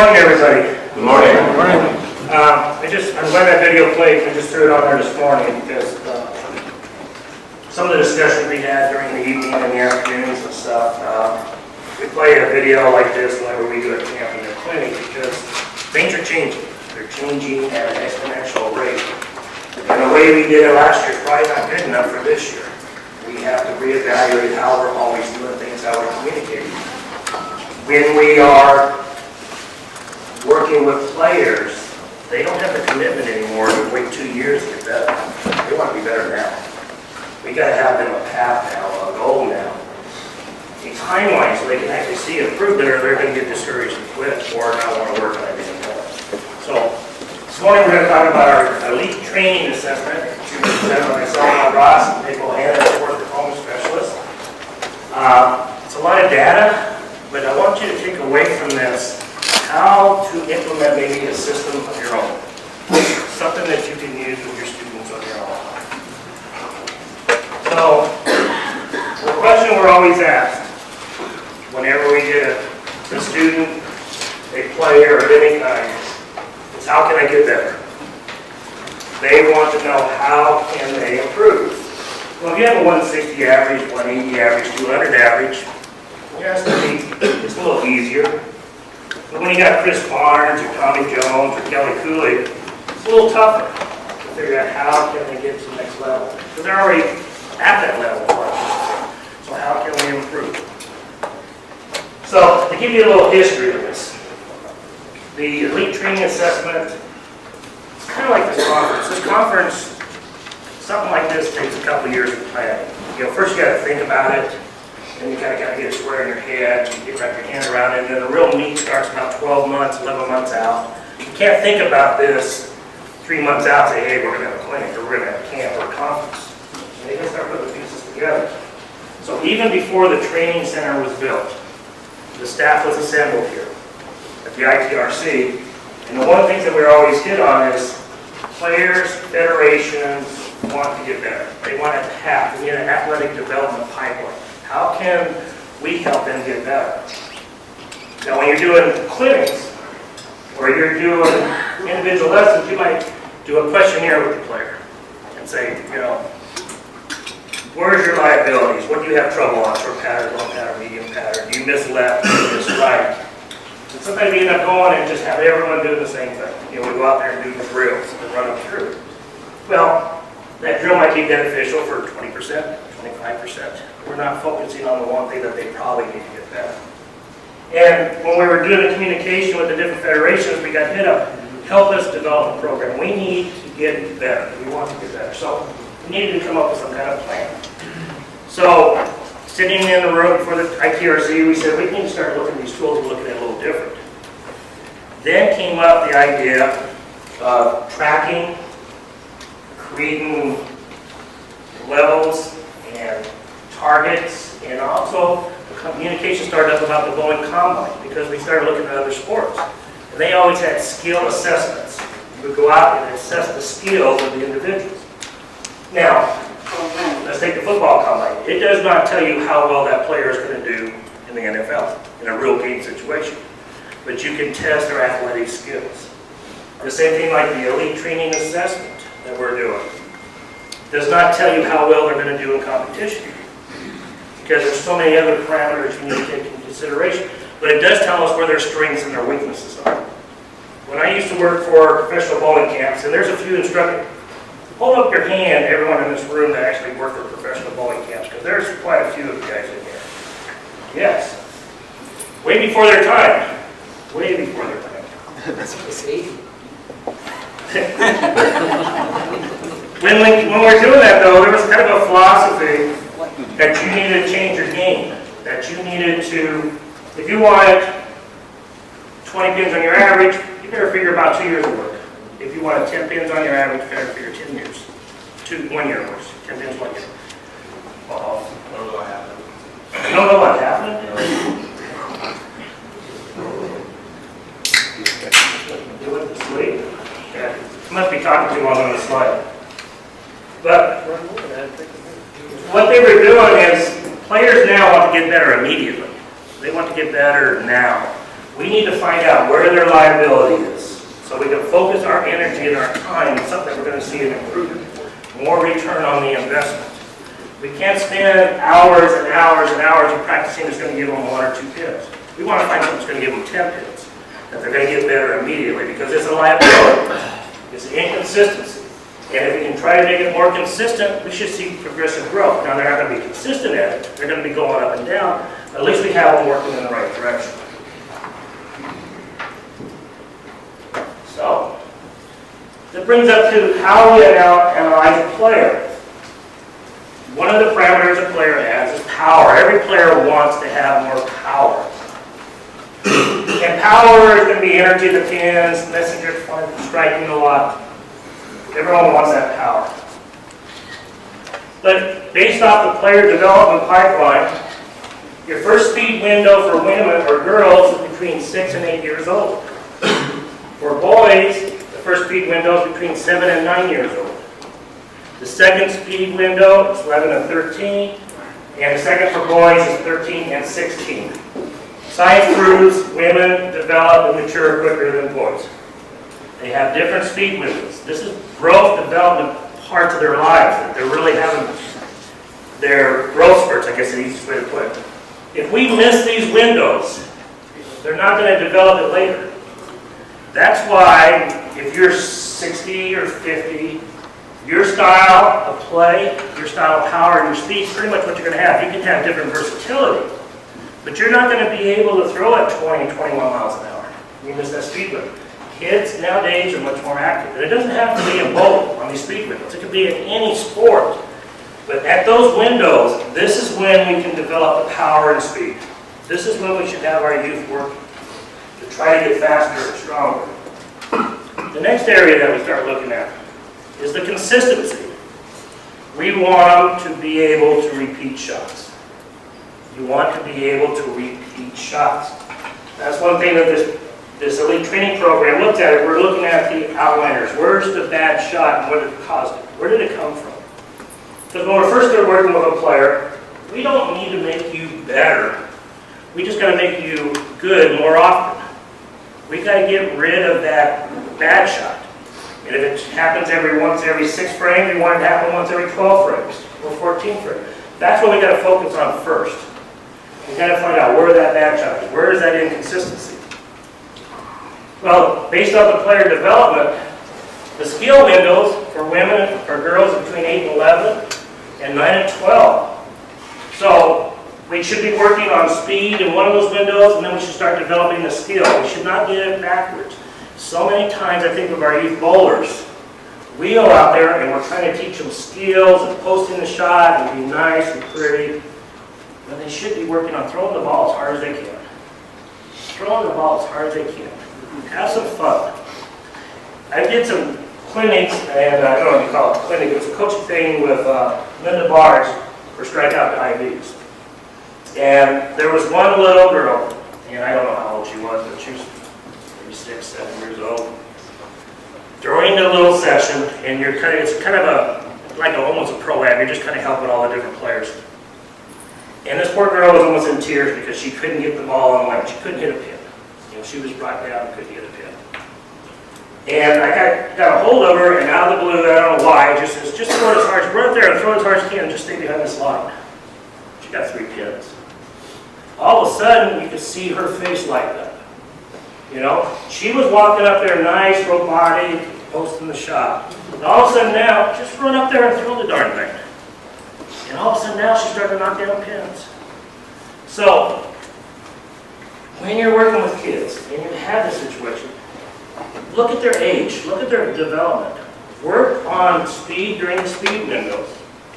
morning, everybody. Good morning. Good morning. I'm glad that video played. I just threw it on there this morning because some of the discussion we had during the evening and the afternoons and stuff, we play a video like this whenever we do a camping or clinic because things are changing. They're changing at an exponential rate. And the way we did it last year is probably not good enough for this year. We have to reevaluate how we're always doing things, how we're communicating. When we are working with players, they don't have the commitment anymore to wait 2 years to get better. They want to be better now. We got to have them a path now, a goal now, a timeline so they can actually see improvement, or they're going to get discouraged and quit or not want to work on it anymore. So this morning we're going to talk about our elite training assessment. It's presented by myself, Ross, and Nicole Hanna, sports performance specialist. It's a lot of data, but I want you to take away from this how to implement maybe a system of your own. Something that you can use with your students on your own. So, the question we're always asked whenever we get a student, a player of any kind, is how can I get better? They want to know how can they improve. Well, if you have a 160 average, 180 average, 200 average, it's a little easier. But when you got Chris Barnes or Tommy Jones or Kelly Cooley, it's a little tougher to figure out how can they get to the next level. Because they're already at that level. So how can we improve? So to give you a little history of this, the elite training assessment, it's kind of like this conference. This conference, something like this takes a couple years of planning. First you got to think about it. Then you kind of get it square in your head, you wrap your hand around it, and then the real meat starts about 12 months, 11 months out. You can't think about this 3 months out and say, hey, we're going to have a clinic, or we're going to have a camp or a conference. And they can start putting the pieces together. So even before the training center was built, the staff was assembled here at the ITRC. And the one of the things that we always hit on is players, federations want to get better. They want to have, they need an athletic development pipeline. How can we help them get better? Now, when you're doing clinics or you're doing individual lessons, you might do a questionnaire with the player and say, where's your liabilities? What do you have trouble on? Short pattern, long pattern, medium pattern? Do you miss left? Do you miss right? And sometimes we end up going and just have everyone do the same thing. We go out there and do the drills and run them through. Well, that drill might be beneficial for 20%, 25%. We're not focusing on the one thing that they probably need to get better. And when we were doing the communication with the different federations, we got hit up. Help us develop a program. We need to get better. We want to get better. So we needed to come up with some kind of plan. So sitting in the room for the ITRC, we said we need to start looking at these tools and looking at it a little different. Then came up the idea of tracking, creating levels and targets, and also the communication started up about the Boeing Combine because we started looking at other sports. And they always had skill assessments. You would go out and assess the skills of the individuals. Now, let's take the football combine. It does not tell you how well that player is going to do in the NFL, in a real game situation. But you can test their athletic skills. The same thing like the elite training assessment that we're doing. Does not tell you how well they're going to do in competition. Because there's so many other parameters you need to take into consideration. But it does tell us where their strengths and their weaknesses are. When I used to work for professional bowling camps, and there's a few instructors, hold up your hand, everyone in this room that actually work for professional bowling camps, because there's quite a few of you guys in here. Yes. Way before their time. Way before their time. That's what I say. When we're doing that, though, there was kind of a philosophy that you needed to change your game. That you needed to, if you wanted 20 pins on your average, you better figure about 2 years of work. If you wanted 10 pins on your average, you better figure 10 years. 1 year works. 10 pins, 1 year. Uh-oh. I don't know what happened. You don't know what happened? You went to sleep? Yeah. You must be talking too long on the slide. But what they were doing is players now want to get better immediately. They want to get better now. We need to find out where their liability is so we can focus our energy and our time on something we're going to see an improvement, more return on the investment. We can't spend hours and hours and hours of practicing that's going to give them 1 or 2 pins. We want to find something that's going to give them 10 pins, that they're going to get better immediately because it's a liability. It's an inconsistency. And if we can try to make it more consistent, we should see progressive growth. Now, they're not going to be consistent at it. They're going to be going up and down. But at least we have them working in the right direction. So, that brings up to how we analyze a player. One of the parameters a player has is power. Every player wants to have more power. And power is going to be energy of the pins, messenger striking a lot. Everyone wants that power. But based off the player development pipeline, your first speed window for women or girls is between 6 and 8 years old. For boys, the first speed window is between 7 and 9 years old. The second speed window is 11 and 13, and the second for boys is 13 and 16. Science proves women develop and mature quicker than boys. They have different speed windows. This is growth development parts of their lives that they're really having their growth spurts, I guess is the easiest way to put it. If we miss these windows, they're not going to develop it later. That's why if you're 60 or 50, your style of play, your style of power, and your speed is pretty much what you're going to have. You can have different versatility, but you're not going to be able to throw at 20, 21 miles an hour. You miss that speed limit. Kids nowadays are much more active. And it doesn't have to be in bowling on these speed windows. It could be in any sport. But at those windows, this is when we can develop the power and speed. This is when we should have our youth working to try to get faster and stronger. The next area that we start looking at is the consistency. We want them to be able to repeat shots. You want to be able to repeat shots. That's one thing that this elite training program looked at. We're looking at the outliners. Where's the bad shot and what it caused it? Where did it come from? Because when we first started working with a player, we don't need to make you better. We just got to make you good more often. We got to get rid of that bad shot. And if it happens once every 6 frames, we want it to happen once every 12 frames or 14 frames. That's what we got to focus on first. We got to find out where that bad shot is. Where is that inconsistency? Well, based on the player development, the skill windows for women or girls between 8 and 11 and 9 and 12. So we should be working on speed in one of those windows, and then we should start developing the skill. We should not get it backwards. So many times I think of our youth bowlers. We go out there and we're trying to teach them skills and posting the shot and be nice and pretty, when they should be working on throwing the ball as hard as they can. Throwing the ball as hard as they can. Have some fun. I did some clinics, and I don't know what you call it, clinic. It was a coaching thing with Linda Bars for strikeout IVs. And there was one little girl, and I don't know how old she was, but she was maybe 6, 7 years old. During the little session, and it's kind of almost a pro-am, you're just kind of helping all the different players. And this poor girl was almost in tears because she couldn't get the ball on the line. She couldn't hit a pin. She was brought down and couldn't get a pin. And I got a hold of her, and out of the blue, I don't know why, just says, just throw it as hard, run up there and throw it as hard as you can, and just stay behind this line. She got 3 pins. All of a sudden, you could see her face light up. You know, she was walking up there nice, robotic, posting the shot. And all of a sudden now, just run up there and throw the darn thing. And all of a sudden now, she's starting to knock down pins. So, when you're working with kids and you have this situation, look at their age, look at their development. Work on speed during the speed windows,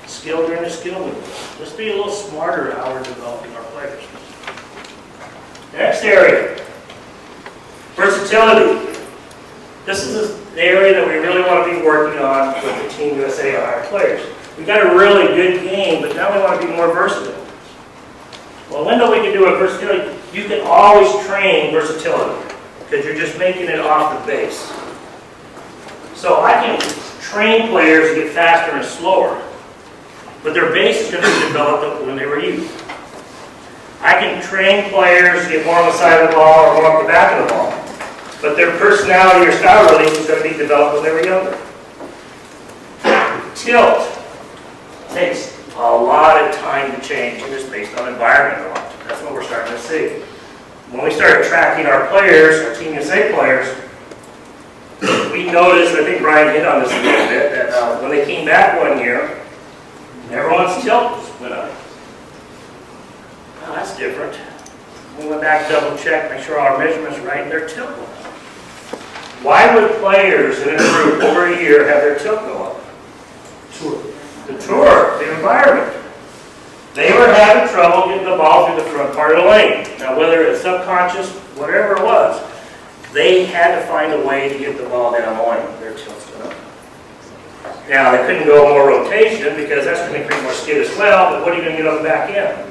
skill during the skill windows. Let's be a little smarter how we're developing our players. Next area, versatility. This is the area that we really want to be working on with the Team USA and our players. We've got a really good game, but now we want to be more versatile. Well, a window we can do with versatility, you can always train versatility because you're just making it off the base. So I can train players to get faster and slower, but their base is going to be developed when they were youth. I can train players to get more on the side of the ball or more on the back of the ball. But their personality or style release is going to be developed when they were younger. Tilt takes a lot of time to change, and it's based on environment a lot. That's what we're starting to see. When we started tracking our players, our Team USA players, we noticed, I think Brian hit on this a little bit, that when they came back one year, everyone's tilt went up. Oh, that's different. We went back, double checked, make sure our measurements are right, and their tilt went up. Why would players in a group over a year have their tilt go up? The tour, the environment. They were having trouble getting the ball through the front part of the lane. Now, whether it's subconscious, whatever it was, they had to find a way to get the ball down the lane. Their tilts went up. Now, they couldn't go more rotation because that's going to create more skid as well, but what are you going to get on the back end?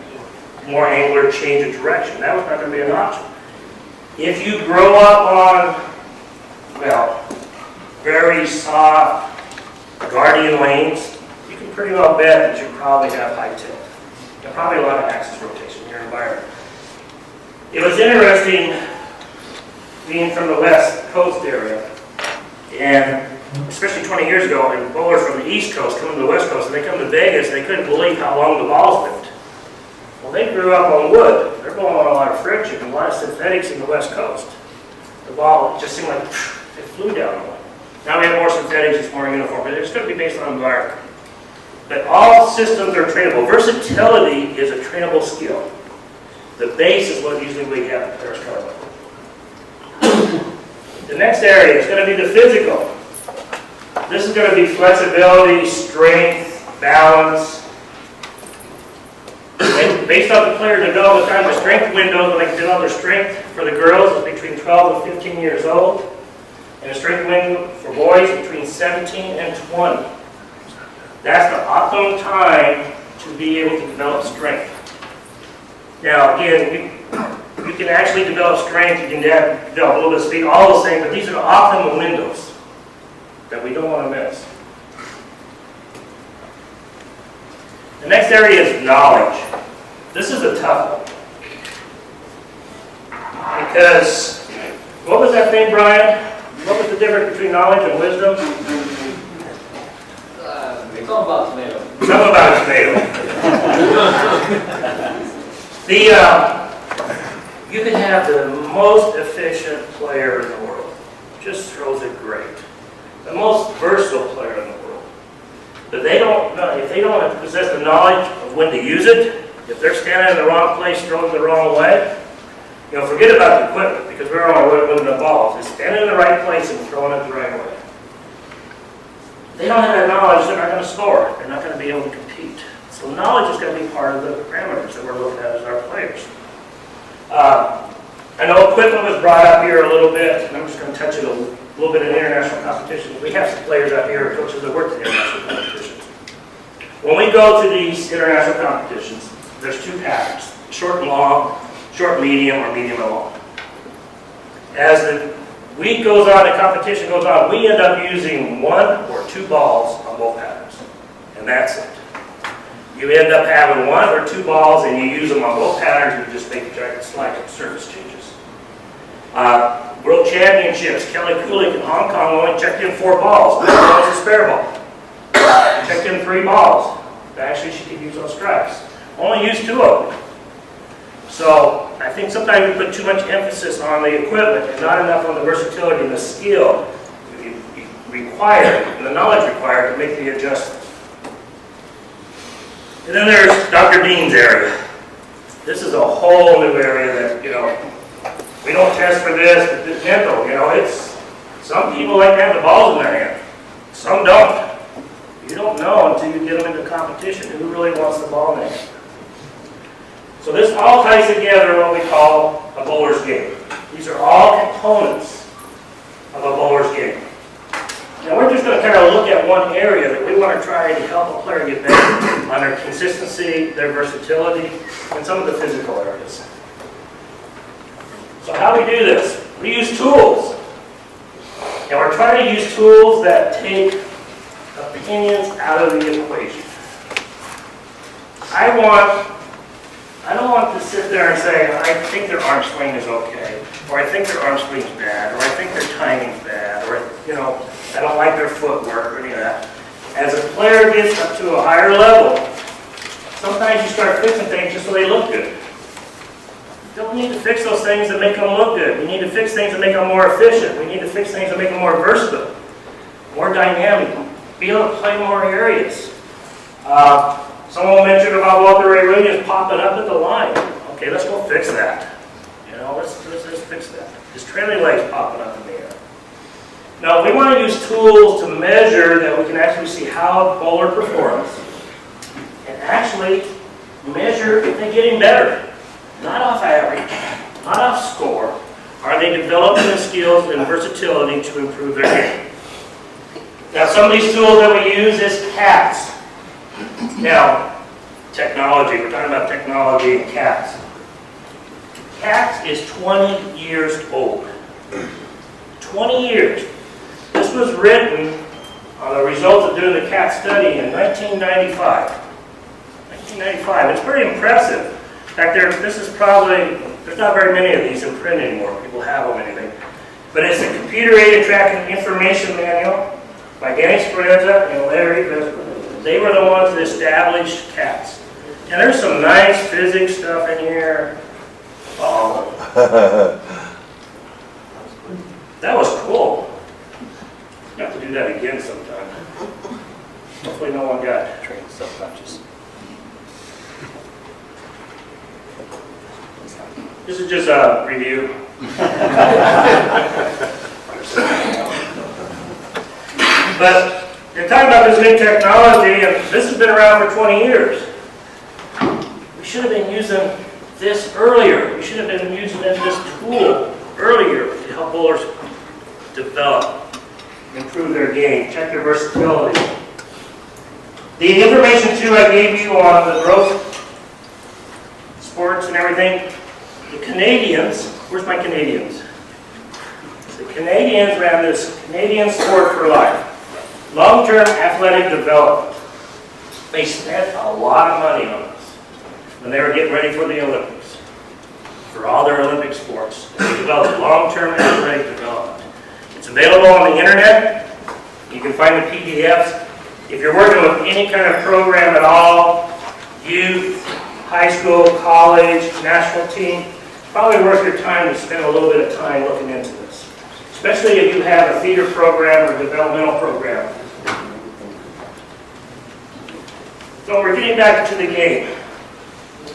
More angular change of direction. That was not going to be an option. If you grow up on, well, very soft guardian lanes, you can pretty well bet that you probably have high tilt. And probably a lot of axis rotation in your environment. It was interesting being from the West Coast area, and especially 20 years ago, and bowlers from the East Coast come to the West Coast, and they come to Vegas, and they couldn't believe how long the balls lived. Well, they grew up on wood. They're bowling on a lot of friction and a lot of synthetics in the West Coast. The ball just seemed like it flew down the lane. Now we have more synthetics, it's more uniform, but it's going to be based on environment. But all systems are trainable. Versatility is a trainable skill. The base is what usually we have at Paris Carnival. The next area is going to be the physical. This is going to be flexibility, strength, balance. And based on the player development time, the strength windows when they can develop their strength for the girls is between 12 and 15 years old. And the strength window for boys between 17 and 20. That's the optimum time to be able to develop strength. Now, again, you can actually develop strength, you can develop a little bit of speed, all the same, but these are the optimal windows that we don't want to miss. The next area is knowledge. This is a tough one. Because, what was that thing, Brian? What was the difference between knowledge and wisdom? It's all about tomato. Something about a tomato. You can have the most efficient player in the world. Just throws it great. The most versatile player in the world. But they don't know, if they don't possess the knowledge of when to use it, if they're standing in the wrong place, throwing the wrong way, you know, forget about the equipment, because we're on our way to winning the balls. It's standing in the right place and throwing it the right way. They don't have that knowledge, they're not going to score. They're not going to be able to compete. So knowledge is going to be part of the parameters that we're looking at as our players. I know equipment was brought up here a little bit, and I'm just going to touch it a little bit in international competitions. We have some players out here, coaches that work in international competitions. When we go to these international competitions, there's two patterns, short and long, short, medium, or medium and long. As the week goes on, the competition goes on, we end up using one or two balls on both patterns. And that's it. You end up having one or two balls and you use them on both patterns, you just make a slight surface changes. World Championships, Kelly Kulik in Hong Kong only checked in 4 balls. That was a spare ball. Checked in 3 balls. Actually, she could use on strikes. Only used 2 of them. So I think sometimes we put too much emphasis on the equipment and not enough on the versatility and the skill required and the knowledge required to make the adjustment. And then there's Dr. Dean's area. This is a whole new area that, you know, we don't test for this, but it's mental, you know, it's, some people like to have the balls in their hand. Some don't. You don't know until you get them into competition who really wants the ball in their hand. So this all ties together what we call a bowler's game. These are all components of a bowler's game. Now we're just going to kind of look at one area that we want to try to help a player get better on their consistency, their versatility, and some of the physical areas. So how do we do this? We use tools. And we're trying to use tools that take opinions out of the equation. I don't want to sit there and say, I think their arm swing is okay, or I think their arm swing's bad, or I think their timing's bad, or, you know, I don't like their footwork or any of that. As a player gets up to a higher level, sometimes you start fixing things just so they look good. You don't need to fix those things that make them look good. We need to fix things that make them more efficient. We need to fix things that make them more versatile, more dynamic, be able to play more areas. Someone mentioned about Walter Ray Williams popping up at the line. Okay, let's go fix that. You know, let's fix that. His trailing legs popping up in the air. Now, we want to use tools to measure that we can actually see how a bowler performs, and actually measure if they're getting better. Not off average, not off score. Are they developing the skills and versatility to improve their game? Now, some of these tools that we use is CATS. Now, technology, we're talking about technology and CATS. CATS is 20 years old. 20 years. This was written on the results of doing the CATS study in 1995. 1995, it's pretty impressive. In fact, this is probably, there's not very many of these in print anymore. People have them anyway. But it's a computer-aided tracking information manual by Danny Speranza and Larry Vesper. They were the ones that established CATS. And there's some nice physics stuff in here. Oh. That was cool. You have to do that again sometime. Hopefully no one got trained subconscious. This is just a review. But you're talking about this new technology, and this has been around for 20 years. We should have been using this earlier. We should have been using this tool earlier to help bowlers develop, improve their game, check their versatility. The information too I gave you on the growth sports and everything, the Canadians, where's my Canadians? The Canadians ran this Canadian Sport for Life. Long-term athletic development. They spent a lot of money on this when they were getting ready for the Olympics, for all their Olympic sports. They developed long-term athletic development. It's available on the internet. You can find the PDFs. If you're working with any kind of program at all, youth, high school, college, national team, probably worth your time to spend a little bit of time looking into this. Especially if you have a feeder program or developmental program. So we're getting back to the game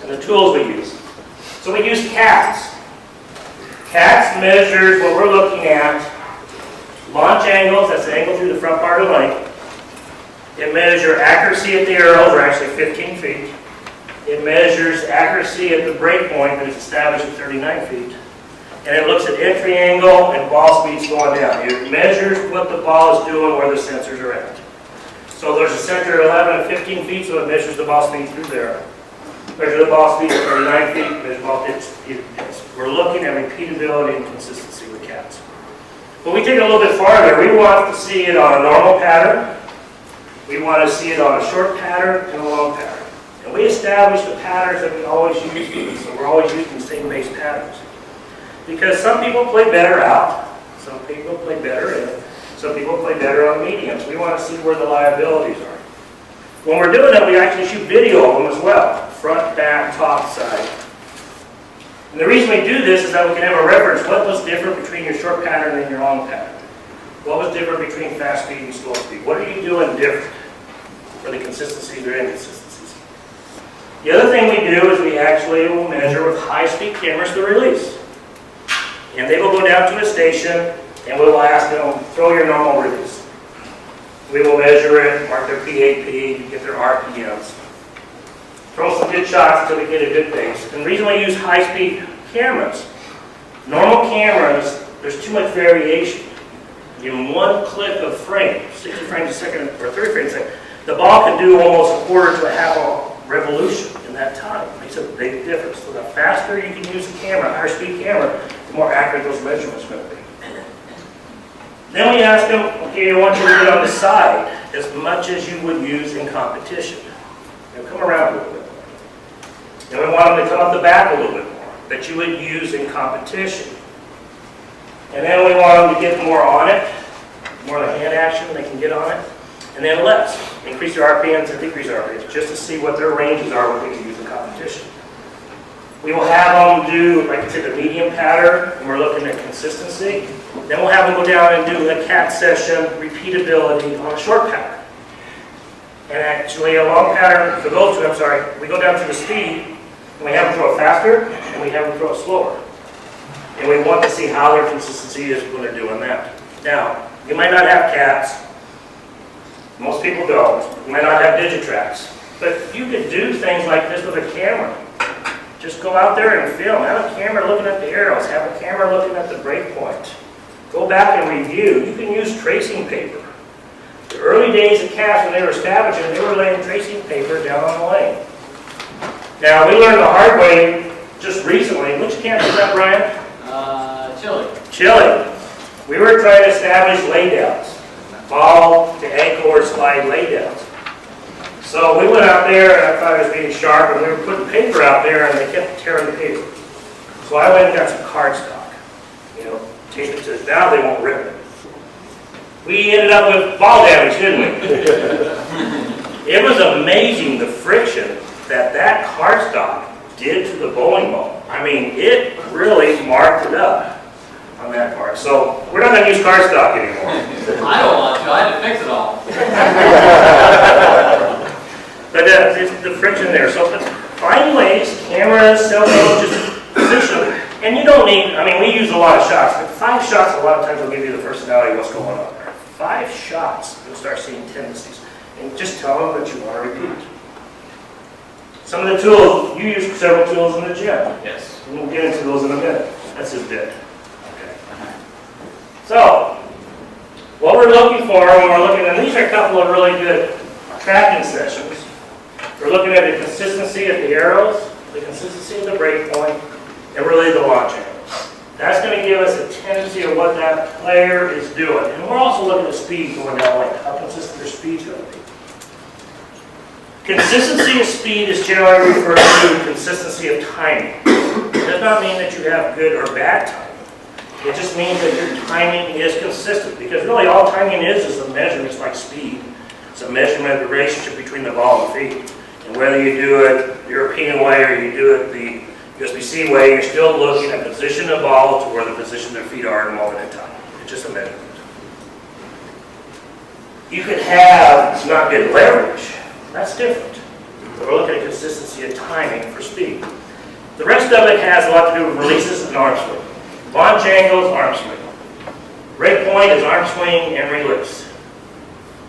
and the tools we use. So we use CATS. CATS measures what we're looking at. Launch angles, that's the angle through the front part of the lane. It measures accuracy at the arrows, or actually 15 feet. It measures accuracy at the break point that is established at 39 feet. And it looks at entry angle and ball speeds going down. It measures what the ball is doing, where the sensors are at. So there's a sensor at 11 and 15 feet, so it measures the ball speed through there. Measure the ball speed at 39 feet, measure ball speed. We're looking at repeatability and consistency with CATS. But we take it a little bit farther. We want to see it on a normal pattern. We want to see it on a short pattern and a long pattern. And we establish the patterns that we always use. So we're always using the same base patterns. Because some people play better out, some people play better in, some people play better on mediums. We want to see where the liabilities are. When we're doing that, we actually shoot video of them as well. Front, back, top, side. And the reason we do this is that we can have a reference. What was different between your short pattern and your long pattern? What was different between fast speed and slow speed? What are you doing different for the consistencies or inconsistencies? The other thing we do is we actually will measure with high-speed cameras the release. And they will go down to a station and we will ask them, throw your normal release. We will measure it, mark their PAP, get their RPMs. Throw some good shots until we get a good pace. And the reason we use high-speed cameras, normal cameras, there's too much variation. In one clip of frame, 60 frames a second or 30 frames a second, the ball can do almost a quarter to a half a revolution in that time. It makes a big difference. So the faster you can use the camera, higher speed camera, the more accurate those measurements are going to be. Then we ask them, okay, I want you to get on the side as much as you would use in competition. Now come around a little bit. Then we want them to come up the back a little bit more, that you would use in competition. And then we want them to get more on it, more of the hand action they can get on it. And then less. Increase their RPMs and decrease their RPMs, just to see what their ranges are, what they can use in competition. We will have them do, like I said, the medium pattern, and we're looking at consistency. Then we'll have them go down and do a cat session, repeatability on a short pattern. And actually a long pattern, for those two, I'm sorry, we go down to the speed, and we have them throw it faster, and we have them throw it slower. And we want to see how their consistency is when they're doing that. Now, you might not have cats. Most people don't. You might not have Digitrax. But you could do things like this with a camera. Just go out there and film. Have a camera looking at the arrows. Have a camera looking at the break point. Go back and review. You can use tracing paper. The early days of cats, when they were scavenging, they were laying tracing paper down on the lane. Now, we learned the hard way just recently. Which camp is that, Brian? Chile. Chile. We were trying to establish laydowns. Ball to ankle or slide laydowns. So we went out there, and I thought it was being sharp, and we were putting paper out there, and they kept tearing the paper. So I went and got some cardstock. You know, tape it to it. Now they won't rip it. We ended up with ball damage, didn't we? It was amazing the friction that cardstock did to the bowling ball. I mean, it really marked it up on that part. So we're not going to use cardstock anymore. I don't want to. I had to fix it all. But it's the friction there. So find ways, cameras, cell phones, just position them. And you don't need, I mean, we use a lot of shots, but 5 shots a lot of times will give you the personality of what's going on there. 5 shots, you'll start seeing tendencies. And just tell them that you want to repeat. Some of the tools, you use several tools in the gym. Yes. And we'll get into those in a minute. That's his bit. Okay. So, what we're looking for when we're looking at, these are a couple of really good tracking sessions. We're looking at the consistency of the arrows, the consistency of the break point, and really the launch angle. That's going to give us a tendency of what that player is doing. And we're also looking at speed going down lane, how consistent their speed's going to be. Consistency of speed is generally referred to consistency of timing. It does not mean that you have good or bad timing. It just means that your timing is consistent, because really all timing is a measurement. It's like speed. It's a measurement of the relationship between the ball and the feet. And whether you do it the European way or you do it the USB-C way, you're still looking at position of the ball to where the position their feet are at a moment in time. It's just a measurement. You could have not good leverage. That's different. We're looking at consistency of timing for speed. The rest of it has a lot to do with releases and arm swing. Launch angle is arm swing. Break point is arm swing and release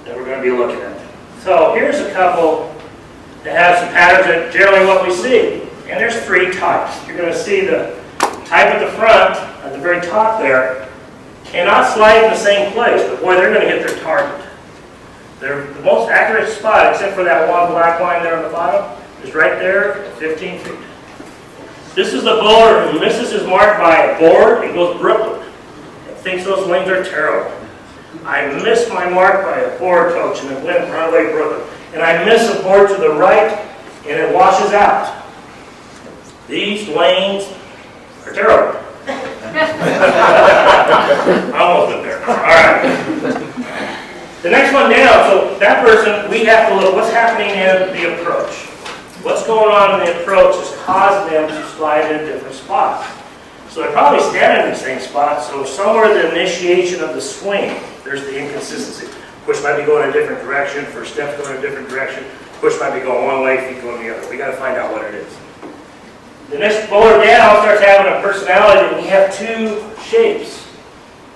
that we're going to be looking at. So here's a couple that have some patterns that generally what we see. And there's 3 types. You're going to see the type at the front, at the very top there, cannot slide in the same place, but boy, they're going to hit their target. The most accurate spot, except for that one black line there on the bottom, is right there at 15 feet. This is the bowler who misses his mark by a board and goes Brooklyn and thinks those lanes are terrible. I missed my mark by a board, coach, and it went runaway Brooklyn. And I miss a board to the right, and it washes out. These lanes are terrible. I almost went there. All right. The next one down, so that person, we have to look what's happening in the approach. What's going on in the approach is causing them to slide in different spots. So they're probably standing in the same spot, so somewhere in the initiation of the swing, there's the inconsistency. Push might be going in a different direction, first step's going in a different direction, push might be going one way, feet going the other. We got to find out what it is. The next bowler down starts having a personality, and we have 2 shapes.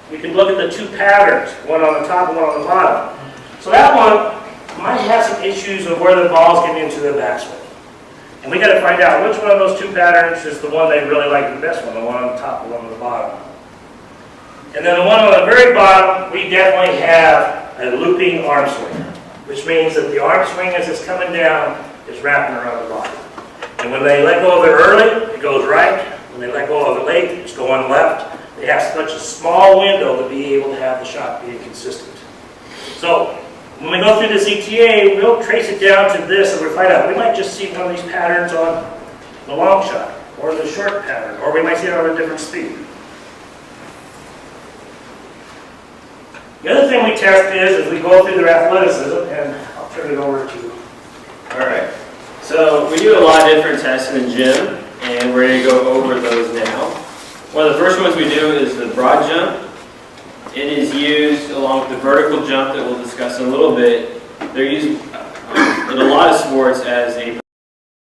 We can look at the 2 patterns, one on the top and one on the bottom. So that one might have some issues of where the ball's getting into the backswing. And we got to find out which one of those 2 patterns is the one they really like the best one, the one on the top, the one on the bottom. And then the one on the very bottom, we definitely have a looping arm swing, which means that the arm swing as it's coming down is wrapping around the body. And when they let go of it early, it goes right. When they let go of it late, it's going left. They have such a small window to be able to have the shot being consistent. So when we go through this ETA, we'll trace it down to this and we'll find out. We might just see one of these patterns on the long shot, or the short pattern, or we might see it on a different speed. The other thing we test is we go through their athleticism, and I'll turn it over to you. All right. So we do a lot of different tests in the gym, and we're going to go over those now. One of the first ones we do is the broad jump. It is used along with the vertical jump that we'll discuss in a little bit. They're used in a lot of sports as a